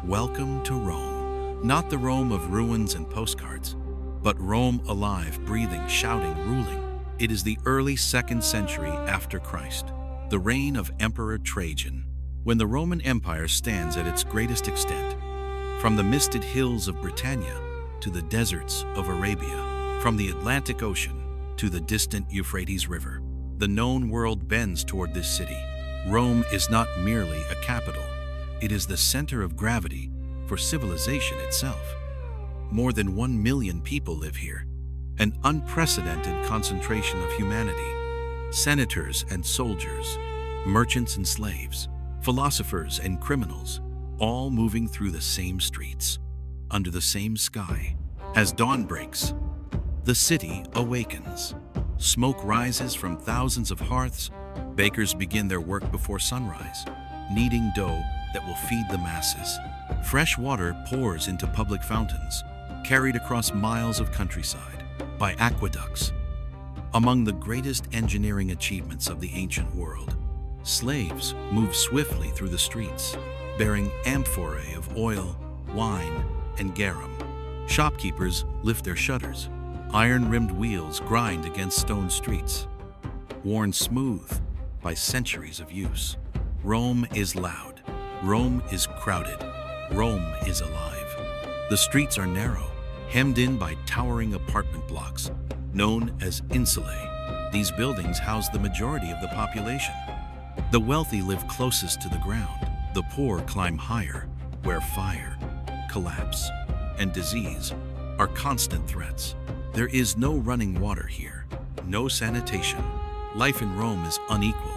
Welcome to Rome. Not the Rome of ruins and postcards, but Rome alive, breathing, shouting, ruling. It is the early 2nd century after Christ, the reign of Emperor Trajan, when the Roman Empire stands at its greatest extent. From the misted hills of Britannia to the deserts of Arabia, from the Atlantic Ocean to the distant Euphrates River, the known world bends toward this city. Rome is not merely a capital, it is the center of gravity for civilization itself. More than 1 million people live here, an unprecedented concentration of humanity. Senators and soldiers, merchants and slaves, philosophers and criminals, all moving through the same streets, under the same sky. As dawn breaks, the city awakens. Smoke rises from thousands of hearths. Bakers begin their work before sunrise, kneading dough that will feed the masses. Fresh water pours into public fountains, carried across miles of countryside by aqueducts. Among the greatest engineering achievements of the ancient world, slaves move swiftly through the streets, bearing amphorae of oil, wine, and garum. Shopkeepers lift their shutters. Iron-rimmed wheels grind against stone streets, worn smooth by centuries of use. Rome is loud. Rome is crowded. Rome is alive. The streets are narrow, hemmed in by towering apartment blocks, known as insulae. These buildings house the majority of the population. The wealthy live closest to the ground. The poor climb higher, where fire, collapse, and disease are constant threats. There is no running water here, no sanitation. Life in Rome is unequal,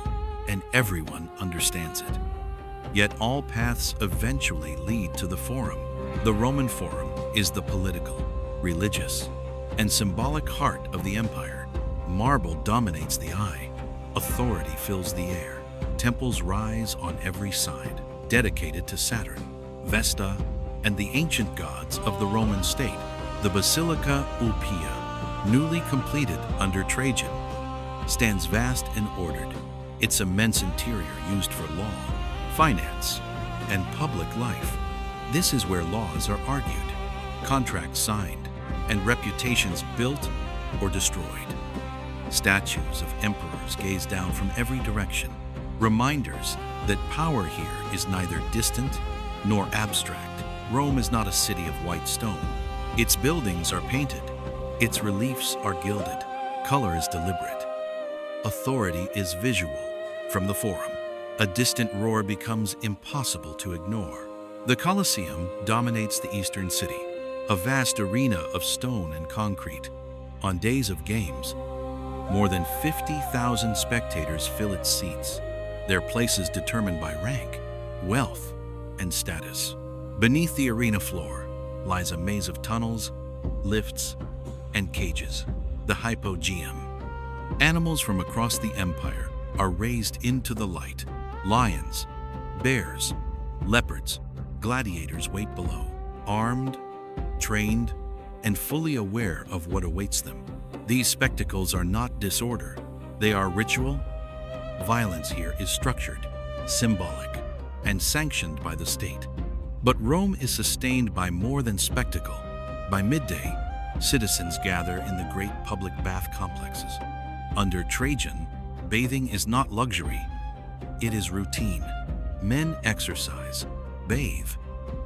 and everyone understands it. Yet all paths eventually lead to the Forum. The Roman Forum is the political, religious, and symbolic heart of the empire. Marble dominates the eye. Authority fills the air. Temples rise on every side, dedicated to Saturn, Vesta, and the ancient gods of the Roman state. The Basilica Ulpia, newly completed under Trajan, stands vast and ordered, its immense interior used for law, finance, and public life. This is where laws are argued, contracts signed, and reputations built or destroyed. Statues of emperors gaze down from every direction, reminders that power here is neither distant nor abstract. Rome is not a city of white stone. Its buildings are painted, its reliefs are gilded, color is deliberate. Authority is visual. From the Forum, a distant roar becomes impossible to ignore. The Colosseum dominates the eastern city, a vast arena of stone and concrete. On days of games, more than 50,000 spectators fill its seats, their places determined by rank, wealth, and status. Beneath the arena floor lies a maze of tunnels, lifts, and cages, the hypogeum. Animals from across the empire are raised into the light. Lions, bears, leopards, gladiators wait below, armed, trained, and fully aware of what awaits them. These spectacles are not disorder, they are ritual. Violence here is structured, symbolic, and sanctioned by the state. But Rome is sustained by more than spectacle. By midday, citizens gather in the great public bath complexes. Under Trajan, bathing is not luxury, it is routine. Men exercise, bathe,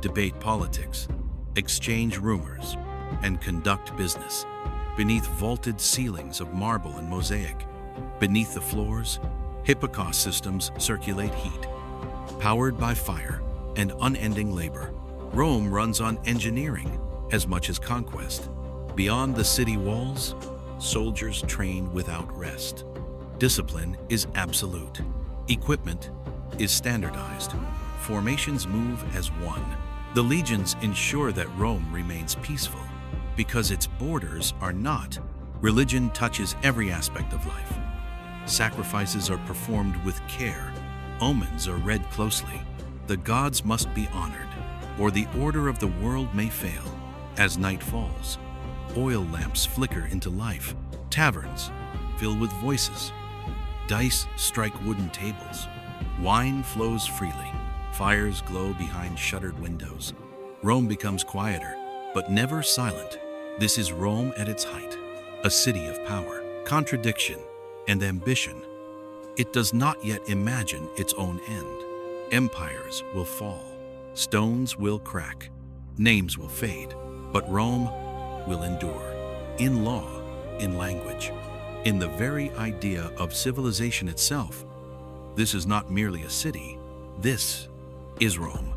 debate politics, exchange rumors, and conduct business. Beneath vaulted ceilings of marble and mosaic, beneath the floors, hypocauste systems circulate heat. Powered by fire and unending labor, Rome runs on engineering as much as conquest. Beyond the city walls, soldiers train without rest. Discipline is absolute. Equipment is standardized. Formations move as one. The legions ensure that Rome remains peaceful because its borders are not. Religion touches every aspect of life. Sacrifices are performed with care. Omens are read closely. The gods must be honored, or the order of the world may fail. As night falls, oil lamps flicker into life. Taverns fill with voices. Dice strike wooden tables. Wine flows freely. Fires glow behind shuttered windows. Rome becomes quieter, but never silent. This is Rome at its height, a city of power, contradiction, and ambition. It does not yet imagine its own end. Empires will fall, stones will crack, names will fade, but Rome will endure. In law, in language, in the very idea of civilization itself. This is not merely a city, this is Rome.